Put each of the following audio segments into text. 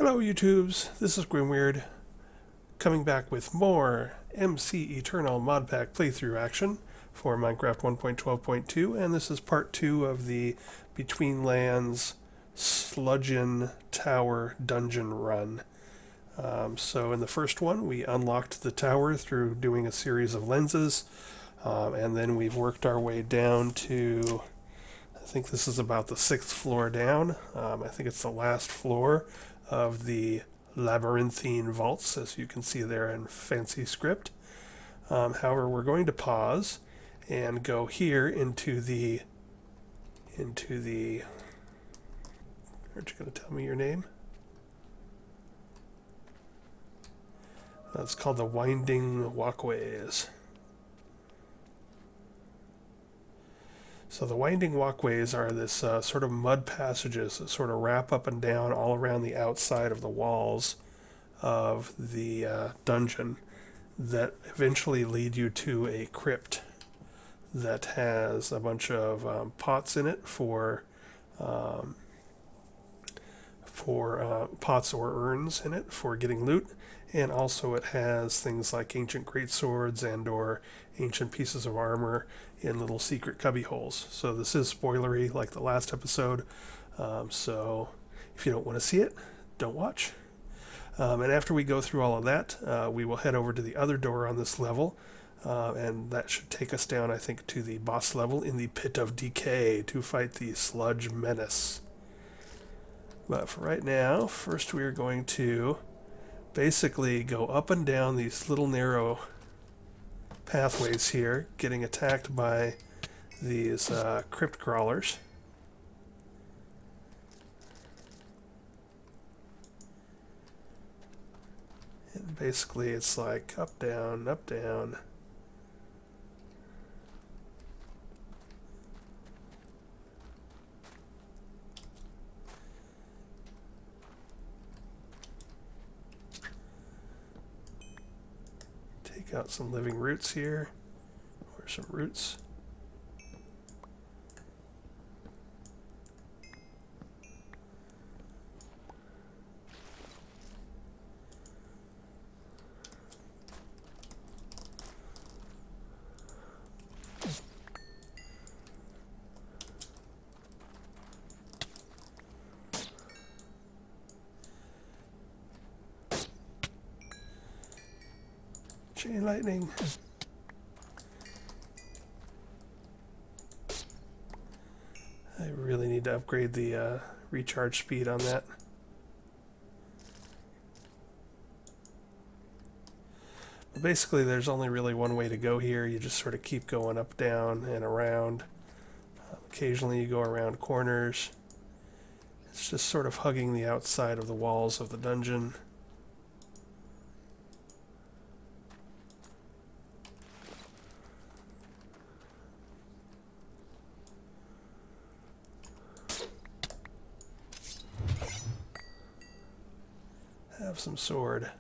Hello YouTubes, this is Grimweird, coming back with more MC Eternal Modpack playthrough action for Minecraft 1.12.2, and this is part 2 of the Betweenlands Sludgeon Tower dungeon run. So in the first one we unlocked the tower through doing a series of lenses, and then we've worked our way down to, I think this is about the 6th floor down. I think it's the last floor of the labyrinthine vaults, as you can see there in fancy script. However, we're going to pause and go here into the aren't you going to tell me your name? It's called the Winding Walkways. So the Winding Walkways are this sort of mud passages that sort of wrap up and down all around the outside of the walls of the dungeon that eventually lead you to a crypt that has a bunch of pots in it for pots or urns in it for getting loot, and also it has things like ancient greatswords and or ancient pieces of armor in little secret cubby holes. So this is spoilery like the last episode, so if you don't want to see it, don't watch. And after we go through all of that, we will head over to the other door on this level, and that should take us down, I think, to the boss level in the Pit of Decay to fight the Sludge Menace. But for right now, first we are going to basically go up and down these little narrow pathways here, getting attacked by these crypt crawlers. And basically it's like up, down, up, down. Take out some living roots here, or some roots. Chain lightning. I really need to upgrade the recharge speed on that. But basically there's only really one way to go here. You just sort of keep going up, down, and around. Occasionally you go around corners. It's just sort of hugging the outside of the walls of the dungeon. Have some sword.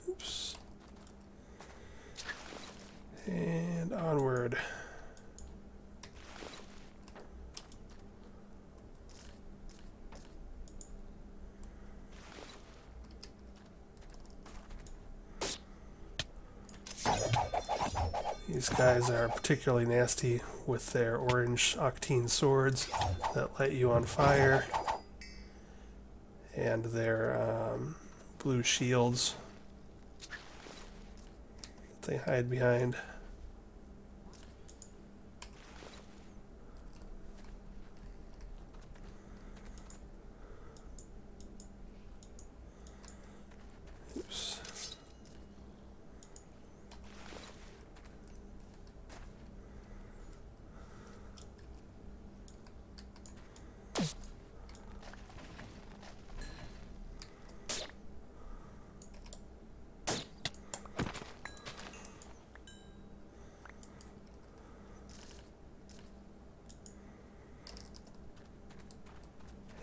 Oops. And onward. These guys are particularly nasty with their orange octane swords that light you on fire, and their blue shields that they hide behind. Oops.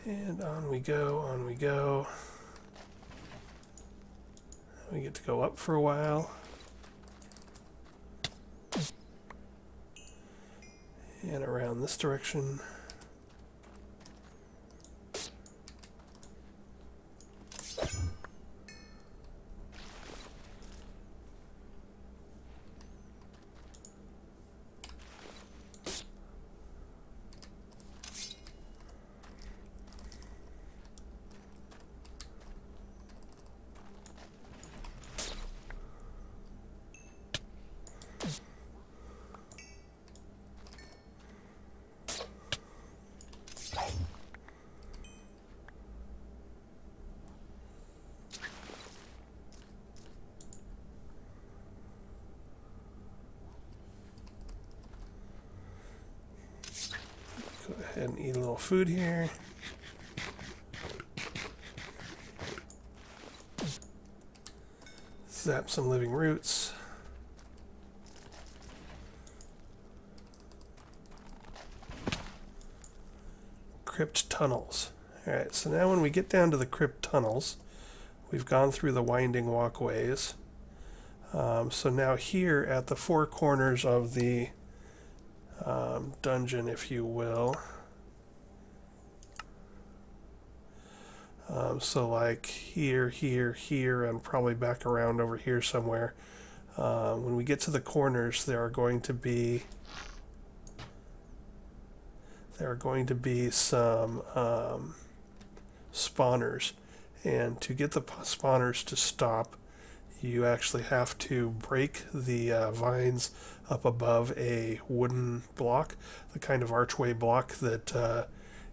And on we go, on we go. We get to go up for a while. And around this direction. Go ahead and eat a little food here. Zap some living roots. Crypt tunnels. Alright, so now when we get down to the crypt tunnels, we've gone through the winding walkways. So now here at the four corners of the dungeon, if you will. So like here, here, here, and probably back around over here somewhere. When we get to the corners, there are going to be some spawners, and to get the spawners to stop, you actually have to break the vines up above a wooden block, the kind of archway block that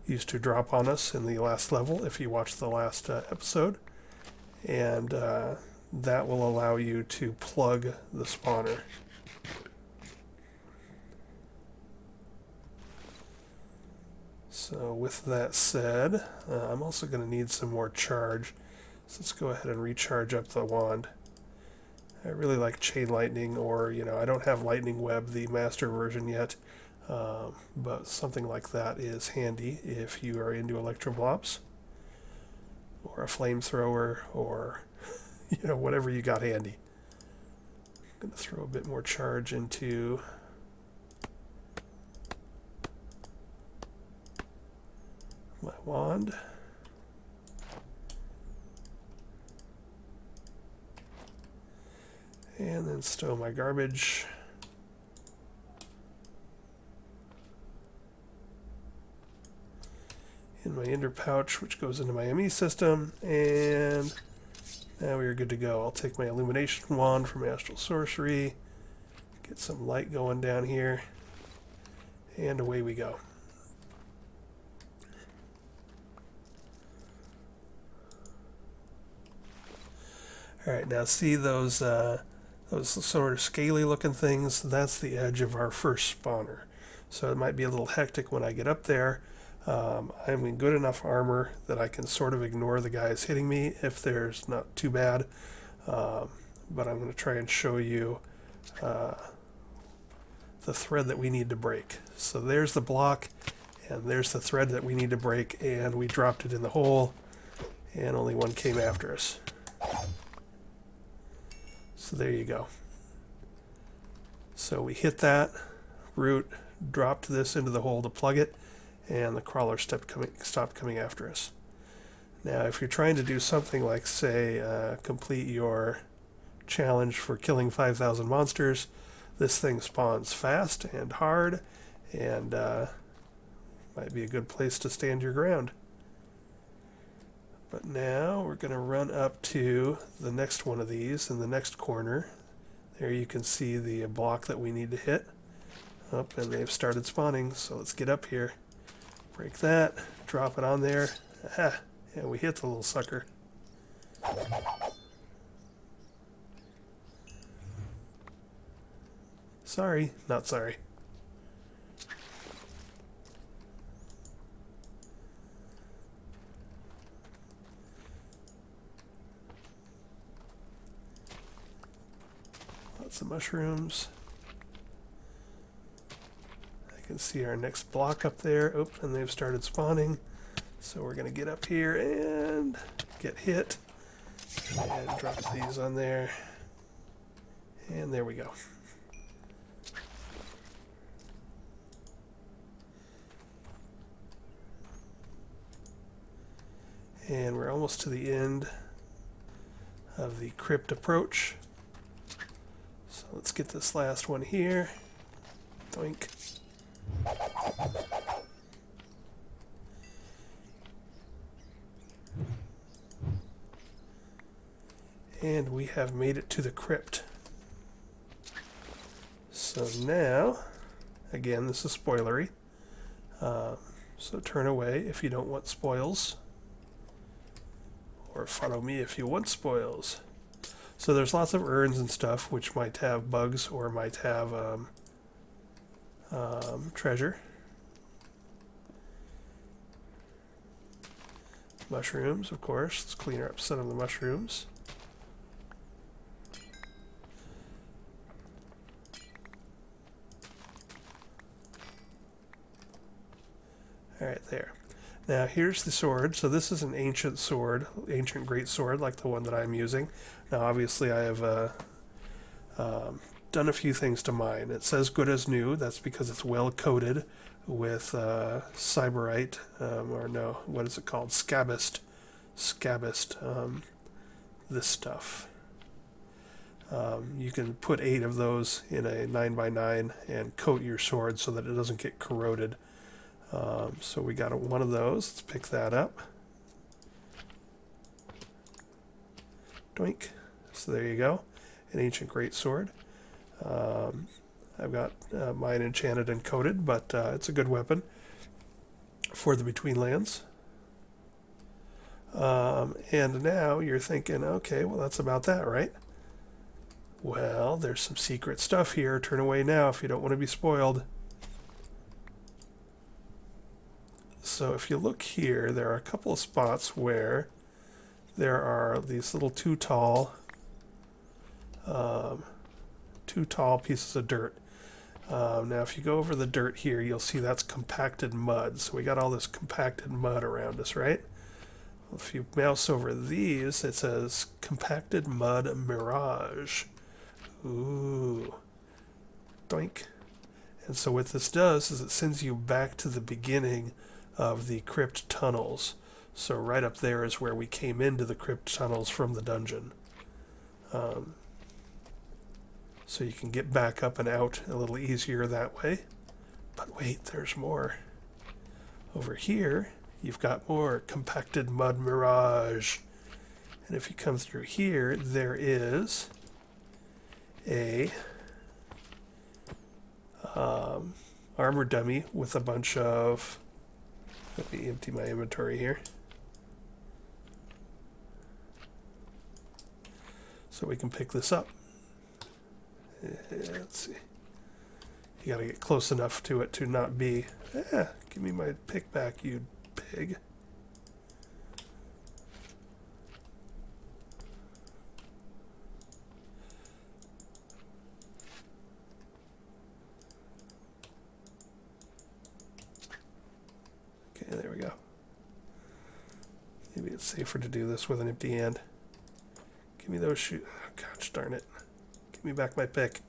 used to drop on us in the last level, if you watched the last episode. And that will allow you to plug the spawner. So with that said, I'm also going to need some more charge. So let's go ahead and recharge up the wand. I really like chain lightning, or, I don't have lightning web, the master version yet, but something like that is handy if you are into electroblobs, or a flamethrower, or, whatever you got handy. I'm going to throw a bit more charge into my wand. And then stow my garbage. In my ender pouch, which goes into my ME system, and now we are good to go. I'll take my illumination wand from Astral Sorcery, get some light going down here, and away we go. Alright, now see those sort of scaly looking things? That's the edge of our first spawner. So it might be a little hectic when I get up there. I'm in good enough armor that I can sort of ignore the guys hitting me if there's not too bad. But I'm going to try and show you the thread that we need to break. So there's the block, and there's the thread that we need to break, and we dropped it in the hole, and only one came after us. So there you go. So we hit that root, dropped this into the hole to plug it, and the crawler stopped coming after us. Now, if you're trying to do something like, say, complete your challenge for killing 5,000 monsters, this thing spawns fast and hard, and might be a good place to stand your ground. But now we're going to run up to the next one of these in the next corner. There you can see the block that we need to hit. Up, and they've started spawning, so let's get up here. Break that, drop it on there. Aha, and we hit the little sucker. Sorry, not sorry. Lots of mushrooms. I can see our next block up there. Oh, and they've started spawning. So we're going to get up here and get hit. And drop these on there. And there we go. And we're almost to the end of the Crypt approach. So let's get this last one here. Doink. And we have made it to the Crypt. So now, again, this is spoilery. So turn away if you don't want spoils. Or follow me if you want spoils. So there's lots of urns and stuff which might have bugs or might have treasure. Mushrooms, of course. Let's clean up some of the mushrooms. Alright, there. Now here's the sword. So this is an ancient sword, Ancient Greatsword, like the one that I'm using. Now obviously I have done a few things to mine. It says good as new. That's because it's well coated with cyberite, or no, what is it called? Scabist. This stuff. You can put 8 of those in a 9x9 and coat your sword so that it doesn't get corroded. So we got one of those. Let's pick that up. Doink. So there you go. An Ancient Greatsword. I've got mine enchanted and coated, but it's a good weapon for the Betweenlands. And now you're thinking, okay, well that's about that, right? Well, there's some secret stuff here. Turn away now if you don't want to be spoiled. So if you look here, there are a couple of spots where there are these little too tall pieces of dirt. Now if you go over the dirt here, you'll see that's compacted mud. So we got all this compacted mud around us, right? Well, if you mouse over these, it says compacted mud mirage. Ooh. Doink. And so what this does is it sends you back to the beginning of the Crypt tunnels. So right up there is where we came into the Crypt tunnels from the dungeon. So you can get back up and out a little easier that way. But wait, there's more. Over here, you've got more compacted mud mirage. And if you come through here, there is a armor dummy with a bunch of... Let me empty my inventory here. So we can pick this up. Let's see. You gotta get close enough to it to not be... give me my pick back, you pig. Okay, there we go. Maybe it's safer to do this with an empty hand. Give me those shoes. Oh, gosh darn it. Give me back my pick.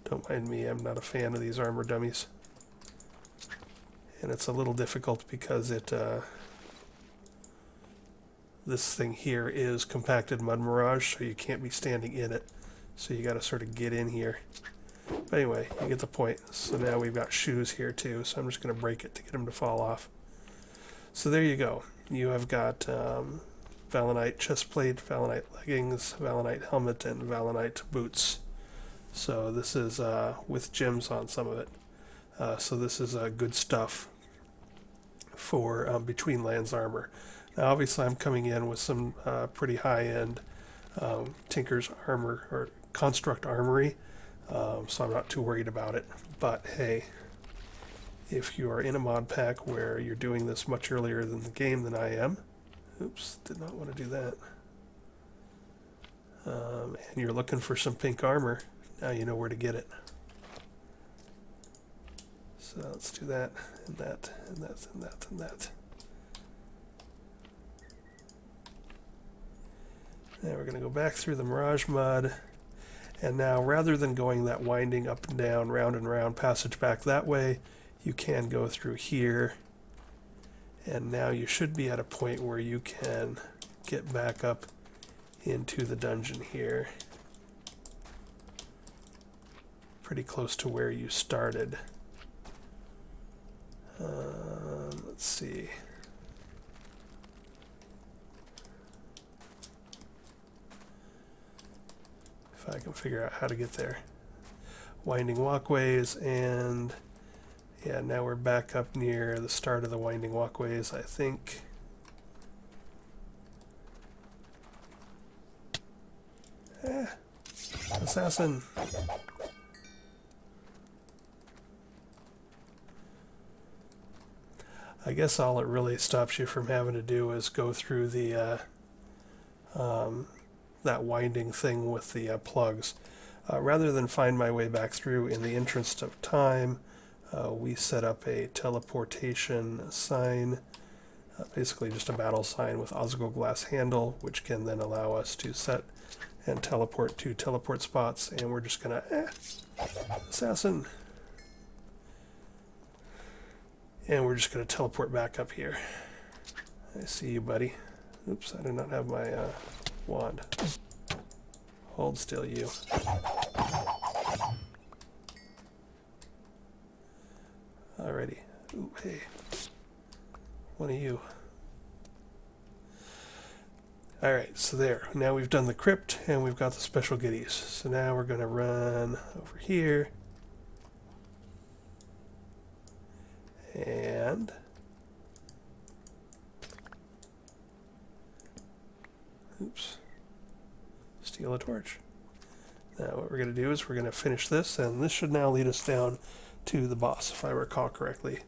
Don't mind me, I'm not a fan of these armor dummies. And it's a little difficult because it, this thing here is compacted mud mirage, so you can't be standing in it. So you gotta sort of get in here. But anyway, you get the point. So now we've got shoes here too, so I'm just gonna break it to get them to fall off. So there you go. You have got Valonite chestplate, Valonite leggings, Valonite helmet, and Valonite boots. So this is with gems on some of it. So this is good stuff for Betweenlands armor. Now obviously I'm coming in with some pretty high-end Tinker's armor or construct armory, so I'm not too worried about it. But hey, if you are in a mod pack where you're doing this much earlier than the game than I am, oops, did not want to do that, and you're looking for some pink armor, now you know where to get it. So let's do that, and that, and that, and that, and that. Now we're going to go back through the Mirage Mud. And now, rather than going that winding up and down, round and round passage back that way, you can go through here. And now you should be at a point where you can get back up into the dungeon here. Pretty close to where you started. Let's see. If I can figure out how to get there. Winding Walkways, and yeah, now we're back up near the start of the Winding Walkways, I think. Assassin! I guess all it really stops you from having to do is go through the that winding thing with the plugs. Rather than find my way back through in the interest of time, we set up a teleportation sign, basically just a battle sign with Osgo glass handle, which can then allow us to set and teleport to teleport spots, and we're just gonna assassin. And we're just going to teleport back up here. I see you, buddy. Oops, I do not have my wand. Hold still, you. Alrighty. Ooh, hey. One of you. Alright, so there. Now we've done the crypt, and we've got the special goodies. So now we're going to run over here. And oops, steal a torch. Now what we're going to do is we're going to finish this, and this should now lead us down to the boss, if I recall correctly.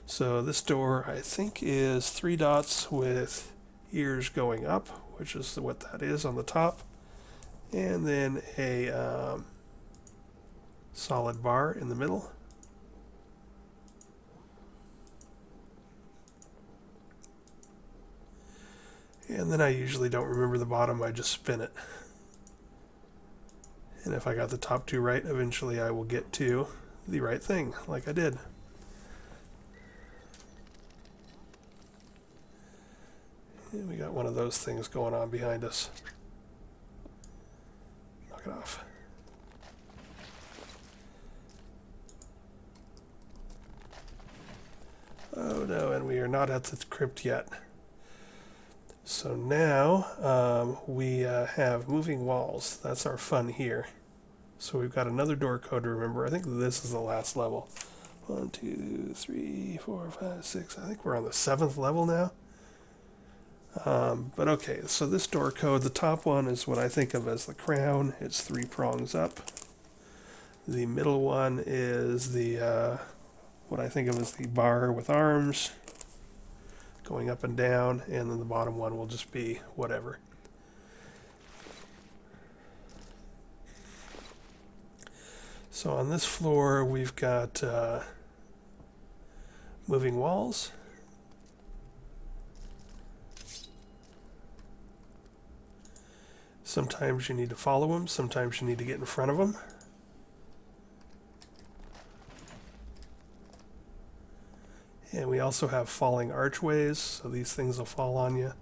So this door, I think, is 3 dots with ears going up, which is what that is on the top, and then a solid bar in the middle. And then I usually don't remember the bottom, I just spin it. And if I got the top 2 right, eventually I will get to the right thing, like I did. And we got one of those things going on behind us. Knock it off. Oh no, and we are not at the crypt yet. So now we have moving walls. That's our fun here. So we've got another door code to remember. I think this is the last level. 1, 2, 3, 4, 5, 6. I think we're on the 7th level now. But okay, so this door code, the top one is what I think of as the crown. It's 3 prongs up. The middle one is the what I think of as the bar with arms going up and down, and then the bottom one will just be whatever. So on this floor we've got moving walls. Sometimes you need to follow them, sometimes you need to get in front of them. And we also have falling archways, so these things will fall on you.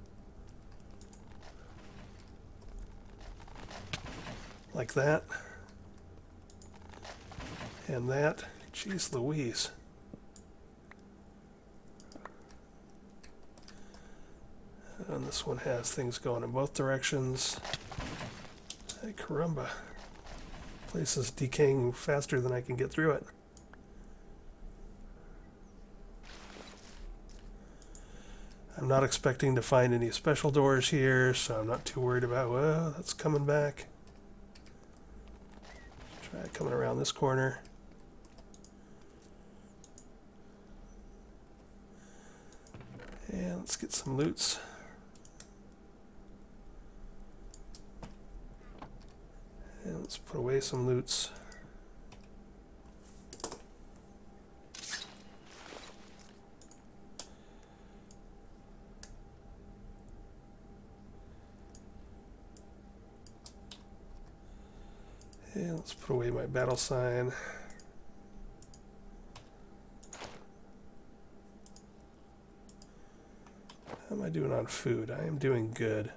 Like that. And that. Jeez Louise. And this one has things going in both directions. Hey, caramba. Place is decaying faster than I can get through it. I'm not expecting to find any special doors here, so I'm not too worried about, well, that's coming back. Try coming around this corner. And let's get some loots. And let's put away some loots. Okay, let's put away my battle sign. How am I doing on food? I am doing good.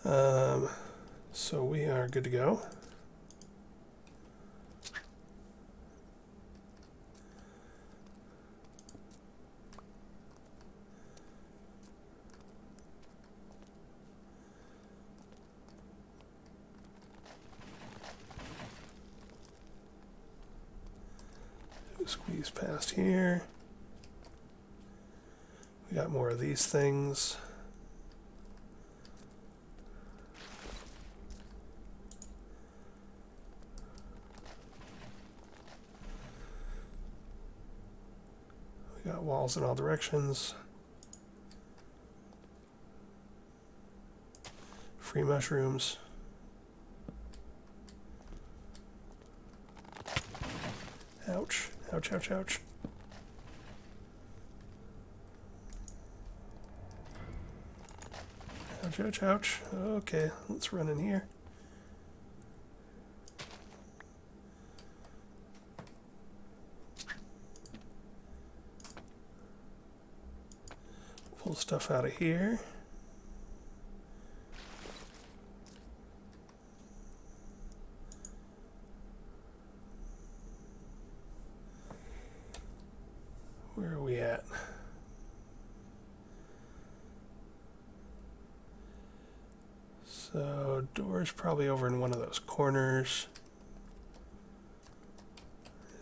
So we are good to go. Squeeze past here. We got more of these things. We got walls in all directions. Free mushrooms. Ouch. Ouch, ouch, ouch. Ouch, ouch, ouch. Okay, let's run in here. Pull stuff out of here. Where are we at? So, door's probably over in one of those corners.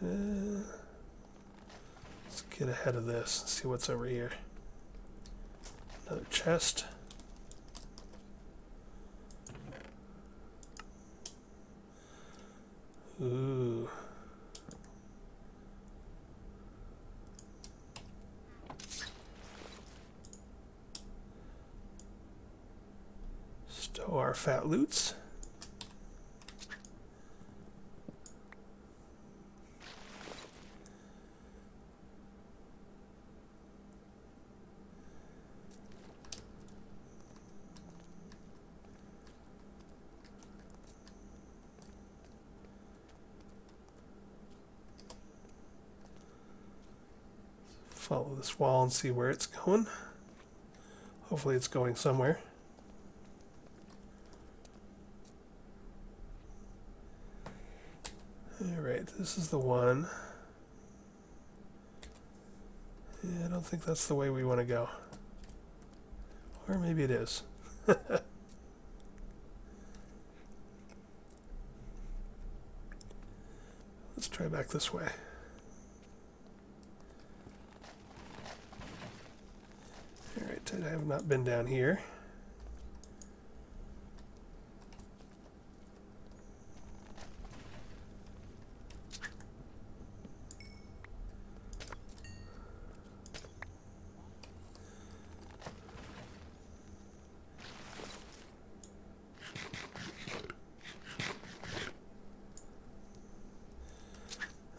Let's get ahead of this and see what's over here. Another chest. Ooh. Stow our fat loots. Follow this wall and see where it's going. Hopefully it's going somewhere. Alright, this is the one. Yeah, I don't think that's the way we want to go. Or maybe it is. Let's try back this way. Alright, I have not been down here.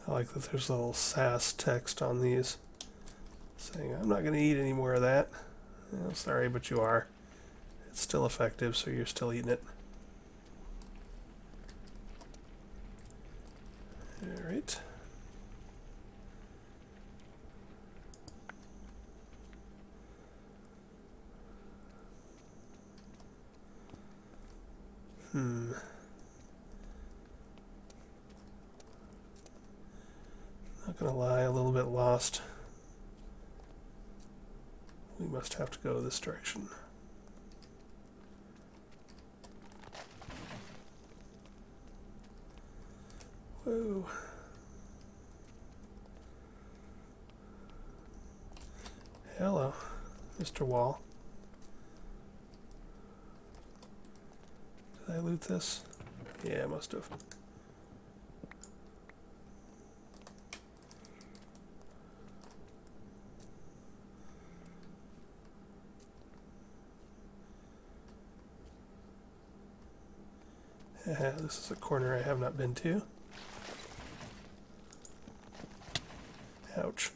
I like that there's a little sass text on these saying, I'm not going to eat any more of that. Oh, sorry, but you are. It's still effective, so you're still eating it. Alright. Not gonna lie, a little bit lost. We must have to go this direction. Whoa. Hello, Mr. Wall. Did I loot this? Yeah, I must have. This is a corner I have not been to. Ouch.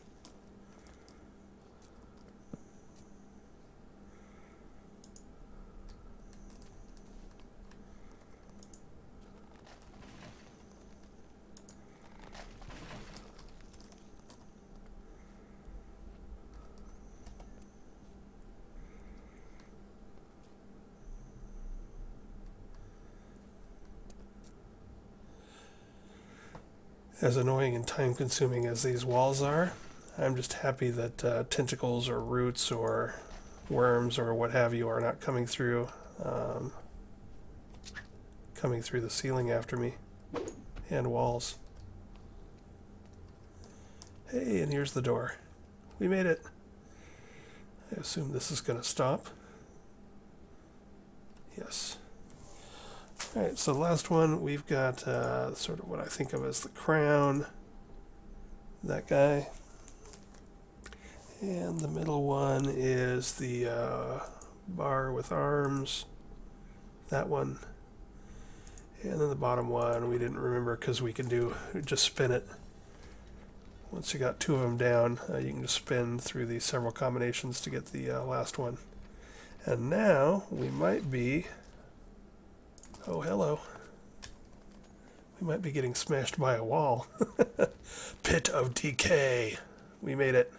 as annoying and time-consuming as these walls are, I'm just happy that tentacles or roots or worms or what have you are not coming through the ceiling after me and walls. Hey, and here's the door. We made it. I assume this is going to stop. Yes. Alright, so the last one, we've got sort of what I think of as the crown. That guy. And the middle one is the bar with arms. That one. And then the bottom one, we didn't remember because we can just spin it. Once you got two of them down, you can just spin through these several combinations to get the last one. And now we might be... Oh, hello. We might be getting smashed by a wall. Pit of Decay. We made it.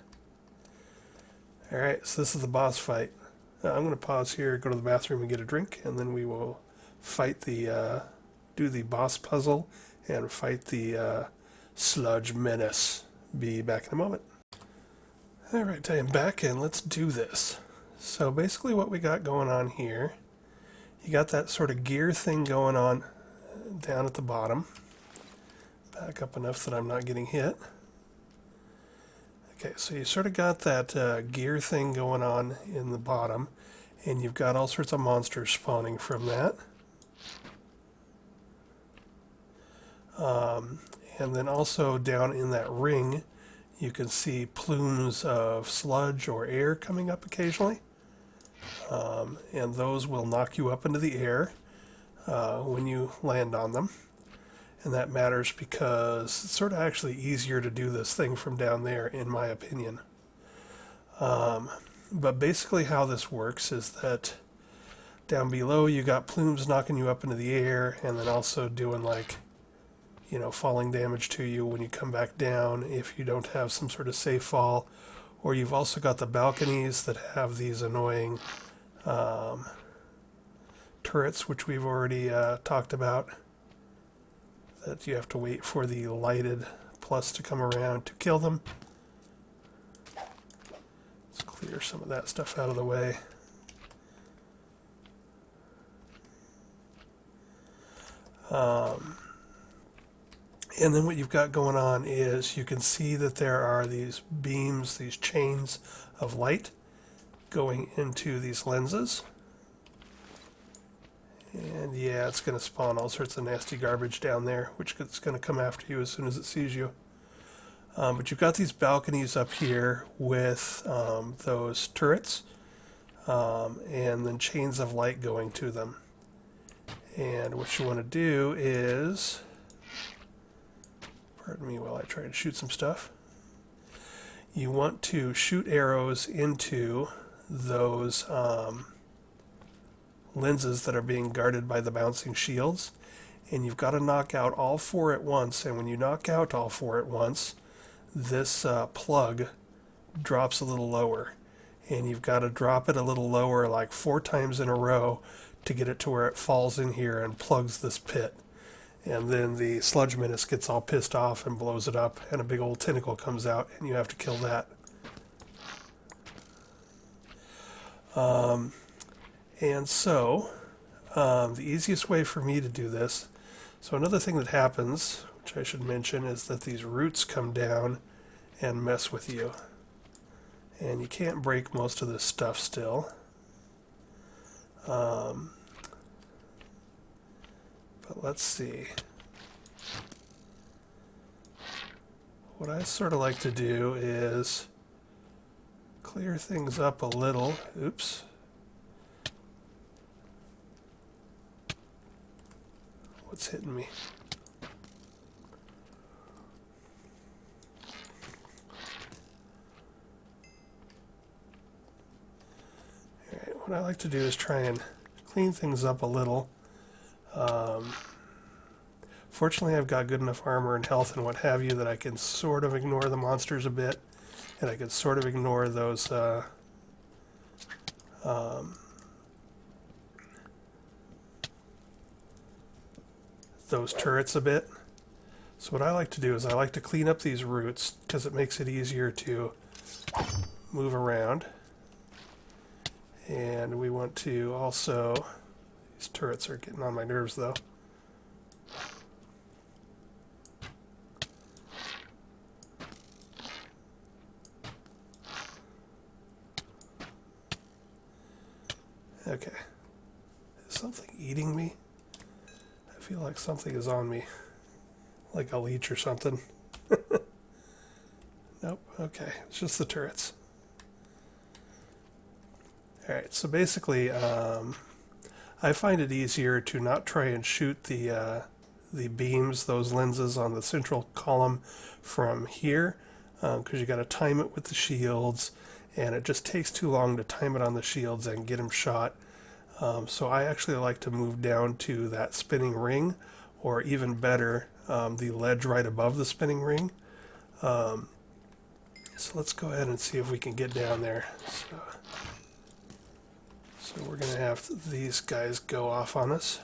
Alright, so this is the boss fight. I'm going to pause here, go to the bathroom and get a drink, and then we will fight do the boss puzzle and fight the Sludgeon Menace. Be back in a moment. Alright, I am back and let's do this. So basically what we got going on here, you got that sort of gear thing going on down at the bottom. Back up enough that I'm not getting hit. Okay, so you sort of got that gear thing going on in the bottom, and you've got all sorts of monsters spawning from that. And then also down in that ring, you can see plumes of sludge or air coming up occasionally. And those will knock you up into the air when you land on them. And that matters because it's sort of actually easier to do this thing from down there, in my opinion. But basically how this works is that down below you got plumes knocking you up into the air, and then also doing like, you know, falling damage to you when you come back down if you don't have some sort of safe fall. Or you've also got the balconies that have these annoying turrets, which we've already talked about, that you have to wait for the lighted plus to come around to kill them. Let's clear some of that stuff out of the way. And then what you've got going on is you can see that there are these beams, these chains of light going into these lenses. And yeah, it's going to spawn all sorts of nasty garbage down there, which is going to come after you as soon as it sees you. But you've got these balconies up here with those turrets, and then chains of light going to them. And what you want to do is, pardon me while I try to shoot some stuff, you want to shoot arrows into those lenses that are being guarded by the bouncing shields, and you've got to knock out all four at once. And when you knock out all four at once, this plug drops a little lower, and you've got to drop it a little lower like 4 times in a row to get it to where it falls in here and plugs this pit. And then the Sludgeon Menace gets all pissed off and blows it up, and a big old tentacle comes out, and you have to kill that. And so, the easiest way for me to do this, so another thing that happens, which I should mention, is that these roots come down and mess with you. And you can't break most of this stuff still. But let's see. What I sort of like to do is clear things up a little. Oops. What's hitting me? Alright, what I like to do is try and clean things up a little. Fortunately, I've got good enough armor and health and what have you that I can sort of ignore the monsters a bit, and I can sort of ignore those turrets a bit. So what I like to do is I like to clean up these roots because it makes it easier to move around. And we want to also, these turrets are getting on my nerves though. Okay. Is something eating me? I feel like something is on me. Like a leech or something. Nope, okay. It's just the turrets. Alright, so basically, I find it easier to not try and shoot the beams, those lenses on the central column from here, because you got to time it with the shields, and it just takes too long to time it on the shields and get them shot. So I actually like to move down to that spinning ring, or even better, the ledge right above the spinning ring. So let's go ahead and see if we can get down there. So we're going to have these guys go off on us.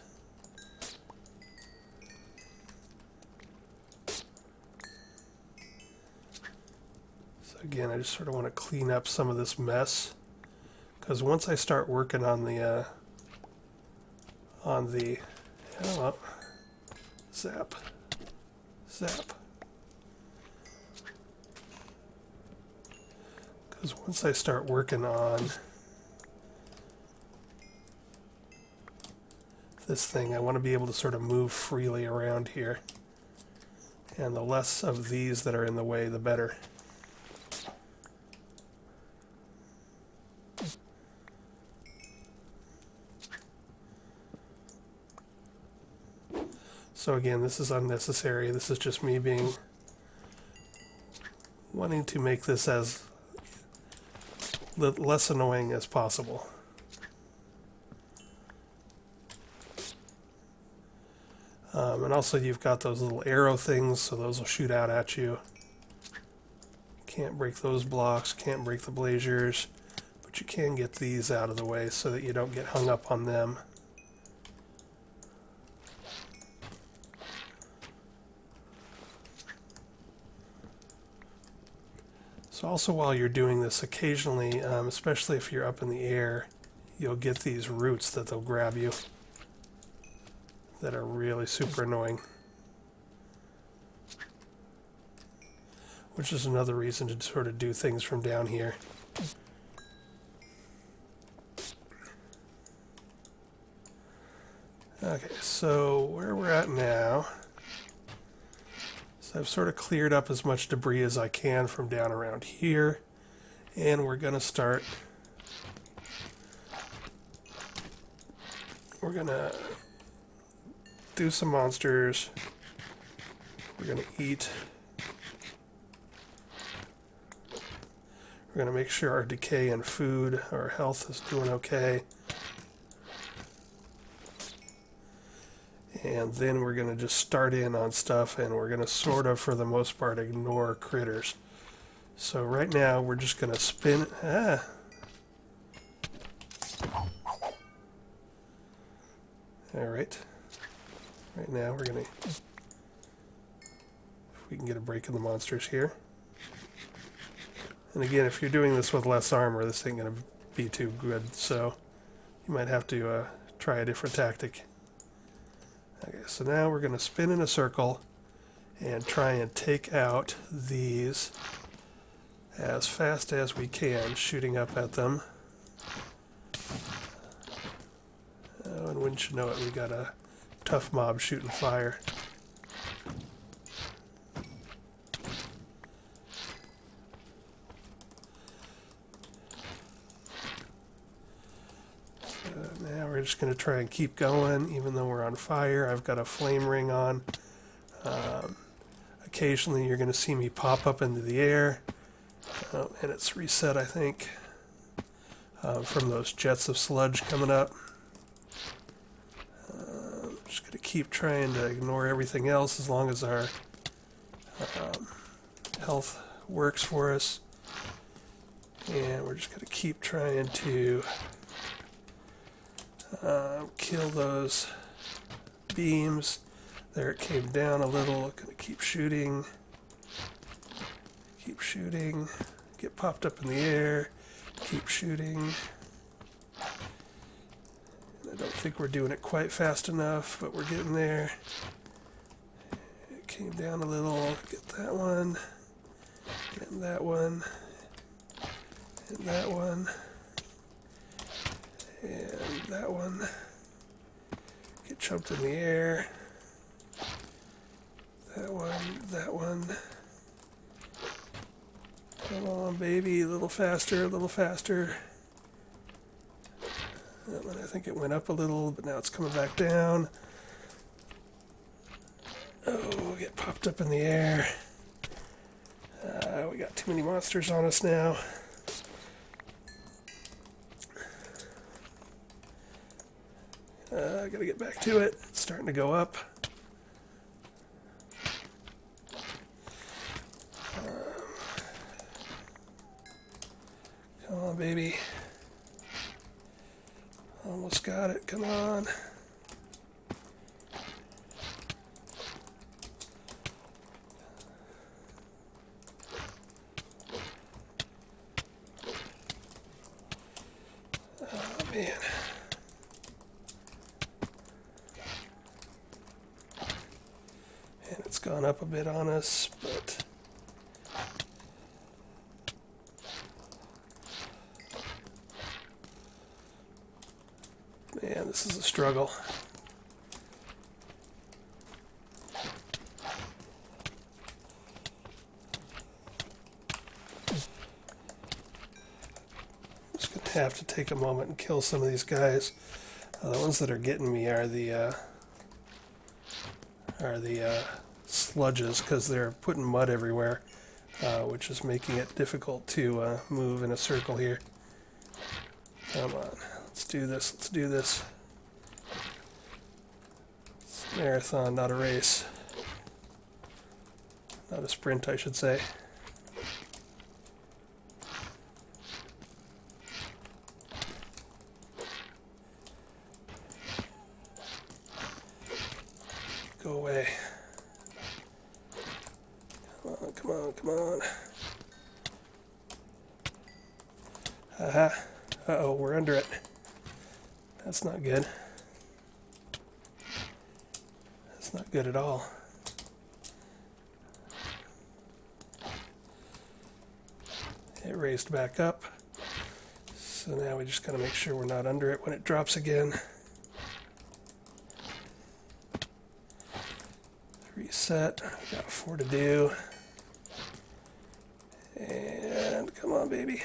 So again, I just sort of want to clean up some of this mess, because once I start working on the oh, zap, because once I start working on this thing, I want to be able to sort of move freely around here, and the less of these that are in the way, the better. So again, this is unnecessary. This is just me wanting to make this as less annoying as possible. And also you've got those little arrow things, so those will shoot out at you. Can't break those blocks, can't break the braziers, but you can get these out of the way so that you don't get hung up on them. So also while you're doing this, occasionally, especially if you're up in the air, you'll get these roots that they'll grab you that are really super annoying. Which is another reason to sort of do things from down here. Okay, so where we're at now, so I've sort of cleared up as much debris as I can from down around here, and we're going to start, we're going to do some monsters. We're going to eat. We're going to make sure our decay and food, our health is doing okay. And then we're going to just start in on stuff, and we're going to sort of, for the most part, ignore critters. So right now we're just going to spin. Alright. Right now we're going to, if we can get a break in the monsters here. And again, if you're doing this with less armor, this ain't going to be too good, so you might have to try a different tactic. Okay, so now we're going to spin in a circle and try and take out these as fast as we can, shooting up at them. Oh, and wouldn't you know it, we got a tough mob shooting fire. Now we're just going to try and keep going, even though we're on fire. I've got a flame ring on. Occasionally you're going to see me pop up into the air. And it's reset, I think, from those jets of sludge coming up. Just going to keep trying to ignore everything else as long as our health works for us. And we're just going to keep trying to kill those beams. There it came down a little. Gonna keep shooting. Keep shooting. Get popped up in the air. Keep shooting. I don't think we're doing it quite fast enough, but we're getting there. It came down a little. Get that one. And that one. And that one. And that one. Get jumped in the air. That one. That one. Come on, baby. A little faster, a little faster. That one, I think it went up a little, but now it's coming back down. Oh, get popped up in the air. We got too many monsters on us now. I gotta get back to it. It's starting to go up. Come on, baby. Almost got it. Come on. Oh, man. And it's gone up a bit on us, but... Man, this is a struggle. Just gonna have to take a moment and kill some of these guys. The ones that are getting me are the sludges, because they're putting mud everywhere, which is making it difficult to move in a circle here. Come on. Let's do this. Let's do this. It's a marathon, not a race. Not a sprint, I should say. Go away. Come on, come on, come on. Haha. Uh-oh, we're under it. That's not good. That's not good at all. It raised back up. So now we just gotta make sure we're not under it when it drops again. Reset. Got 4 to do. And come on, baby.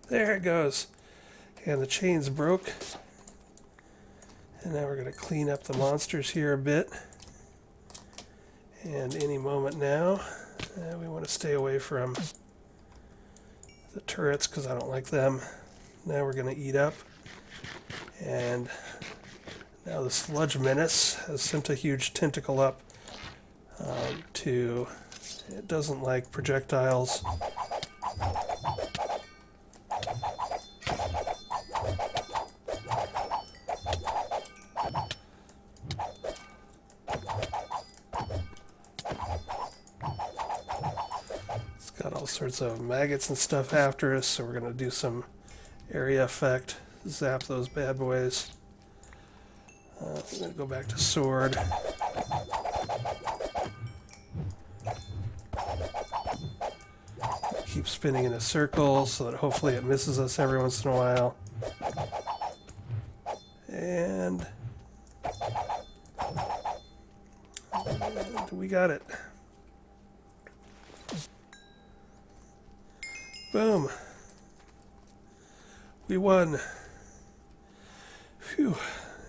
There it goes. And the chains broke. And now we're going to clean up the monsters here a bit. And any moment now, we want to stay away from the turrets because I don't like them. Now we're going to eat up. And now the Sludge Menace has sent a huge tentacle up to... It doesn't like projectiles. Sorts of maggots and stuff after us, so we're going to do some area effect, zap those bad boys. I'm going to go back to sword. Keep spinning in a circle so that hopefully it misses us every once in a while. And we got it. Boom. We won. Phew.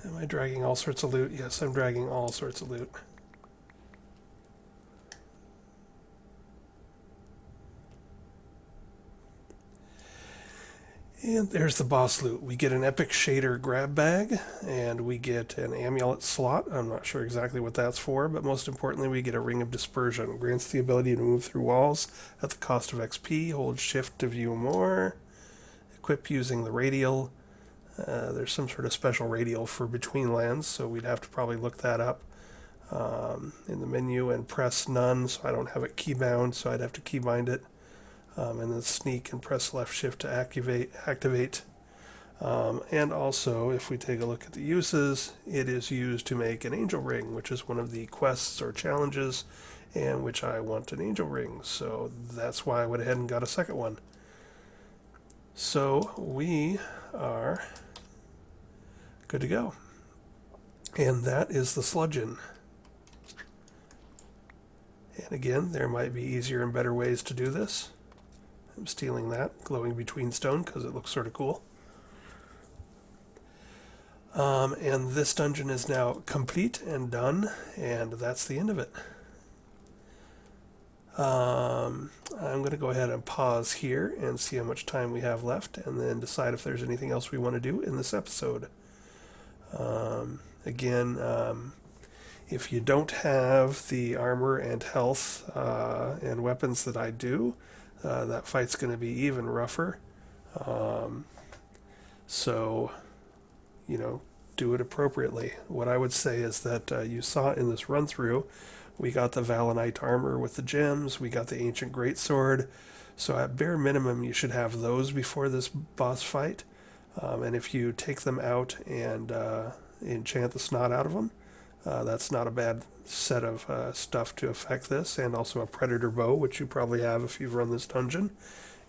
Am I dragging all sorts of loot? Yes, I'm dragging all sorts of loot. And there's the boss loot. We get an epic shader grab bag, and we get an amulet slot. I'm not sure exactly what that's for, but most importantly, we get a Ring of Dispersion. It grants the ability to move through walls at the cost of XP. Hold shift to view more. Equip using the radial. There's some sort of special radial for Betweenlands, so we'd have to probably look that up. in the menu and press none, so I don't have it keybound, so I'd have to keybind it. And then sneak and press left shift to activate. And also, if we take a look at the uses, it is used to make an angel ring, which is one of the quests or challenges, and which I want an angel ring. So that's why I went ahead and got a second one. So we are good to go. And that is the Sludgeon. And again, there might be easier and better ways to do this. I'm stealing that glowing between stone because it looks sort of cool. And this dungeon is now complete and done, and that's the end of it. I'm going to go ahead and pause here and see how much time we have left, and then decide if there's anything else we want to do in this episode. Again, if you don't have the armor and health and weapons that I do, that fight's going to be even rougher. So, do it appropriately. What I would say is that you saw in this run through, we got the Valonite armor with the gems, we got the Ancient Greatsword, so at bare minimum you should have those before this boss fight, and if you take them out and enchant the snot out of them, that's not a bad set of stuff to affect this, and also a Predator bow, which you probably have if you've run this dungeon.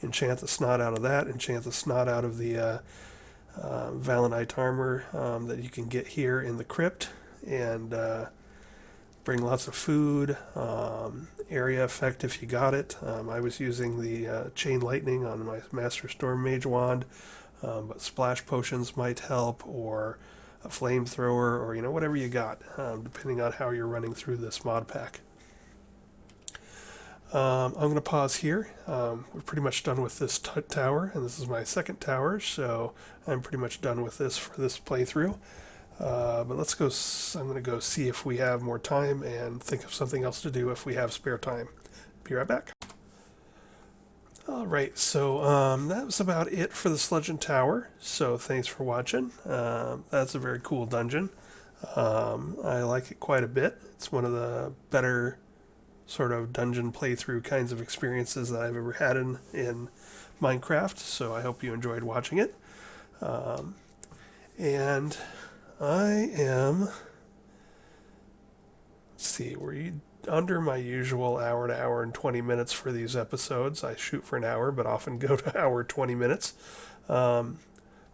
Enchant the snot out of that, enchant the snot out of the Valonite armor that you can get here in the Crypt, and bring lots of food, area effect if you got it. I was using the Chain Lightning on my Master Storm Mage Wand, but splash potions might help, or a flamethrower, or whatever you got, depending on how you're running through this mod pack. I'm going to pause here. We're pretty much done with this tower, and this is my second tower, so I'm pretty much done with this for this playthrough. But let's go. I'm going to go see if we have more time and think of something else to do if we have spare time. Be right back. Alright, so that was about it for the Sludgeon Tower, so thanks for watching. That's a very cool dungeon. I like it quite a bit. It's one of the better sort of dungeon playthrough kinds of experiences that I've ever had in Minecraft, so I hope you enjoyed watching it. And I am, let's see, we're under my usual hour to hour and 20 minutes for these episodes. I shoot for an hour, but often go to hour 20 minutes. But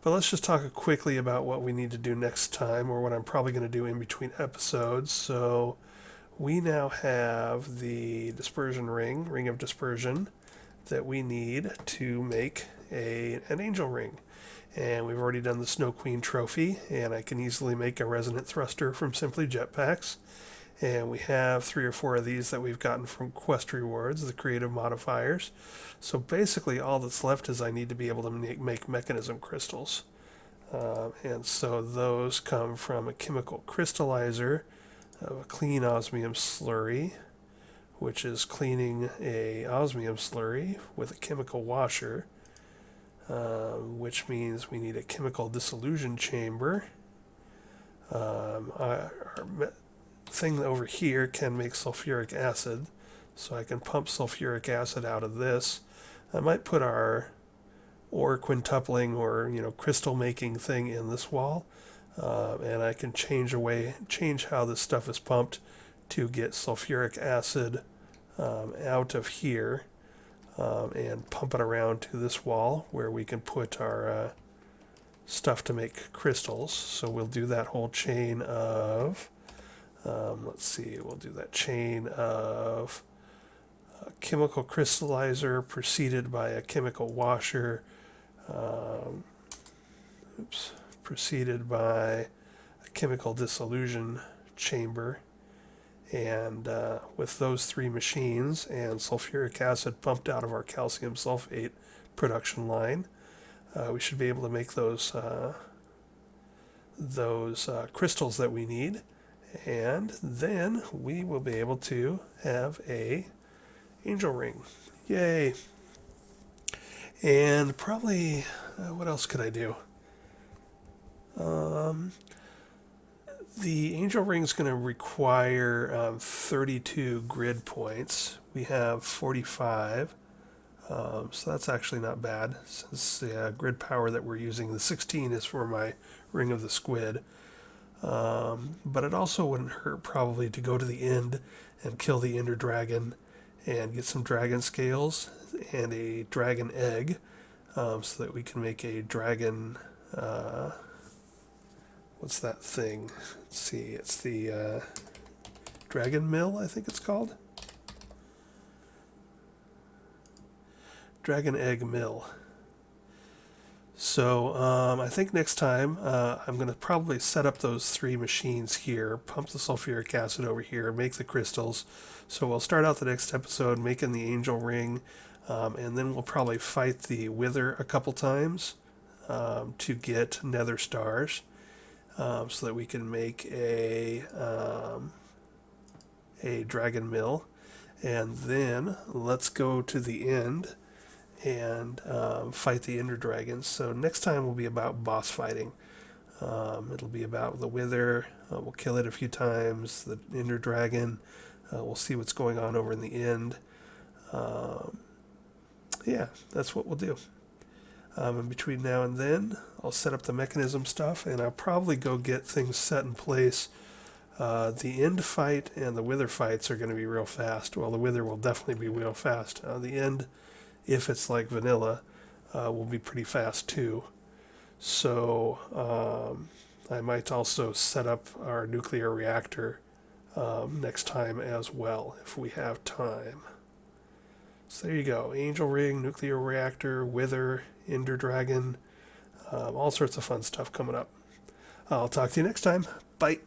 let's just talk quickly about what we need to do next time, or what I'm probably going to do in between episodes. So we now have the Dispersion Ring of Dispersion, that we need to make an angel ring. And we've already done the Snow Queen trophy, and I can easily make a resonant thruster from simply jetpacks. And we have 3 or 4 of these that we've gotten from quest rewards, the creative modifiers. So basically all that's left is I need to be able to make mechanism crystals. And so those come from a chemical crystallizer of a clean osmium slurry, which is cleaning a osmium slurry with a chemical washer, which means we need a chemical dissolution chamber. Our thing over here can make sulfuric acid, so I can pump sulfuric acid out of this. I might put our ore quintupling or crystal making thing in this wall, and I can change how this stuff is pumped to get sulfuric acid out of here, and pump it around to this wall where we can put our stuff to make crystals. So we'll do that whole chain of we'll do that chain of a chemical crystallizer preceded by a chemical washer, preceded by a chemical dissolution chamber, and with those 3 machines and sulfuric acid pumped out of our calcium sulfate production line, we should be able to make those crystals that we need. And then we will be able to have a angel ring. Yay! And probably, what else could I do? The Angel Ring is going to require 32 grid points. We have 45, so that's actually not bad, since the grid power that we're using, the 16, is for my Ring of the Squid. But it also wouldn't hurt probably to go to the end and kill the Ender Dragon and get some dragon scales and a dragon egg, so that we can make a dragon, what's that thing? Let's see, it's the dragon mill, I think it's called. Dragon egg mill. So I think next time I'm going to probably set up those 3 machines here, pump the sulfuric acid over here, make the crystals. So we'll start out the next episode making the angel ring, and then we'll probably fight the wither a couple times to get nether stars, so that we can make a dragon mill. And then let's go to the end and fight the Ender Dragons. So next time will be about boss fighting. It'll be about the Wither. We'll kill it a few times. The Ender Dragon. We'll see what's going on over in the end. Yeah, that's what we'll do. In between now and then, I'll set up the mechanism stuff, and I'll probably go get things set in place. The end fight and the Wither fights are going to be real fast. Well, the Wither will definitely be real fast. The end, if it's like vanilla, will be pretty fast too. So I might also set up our nuclear reactor next time as well, if we have time. So there you go. Angel Ring, nuclear reactor, Wither, Ender Dragon, all sorts of fun stuff coming up. I'll talk to you next time. Bye.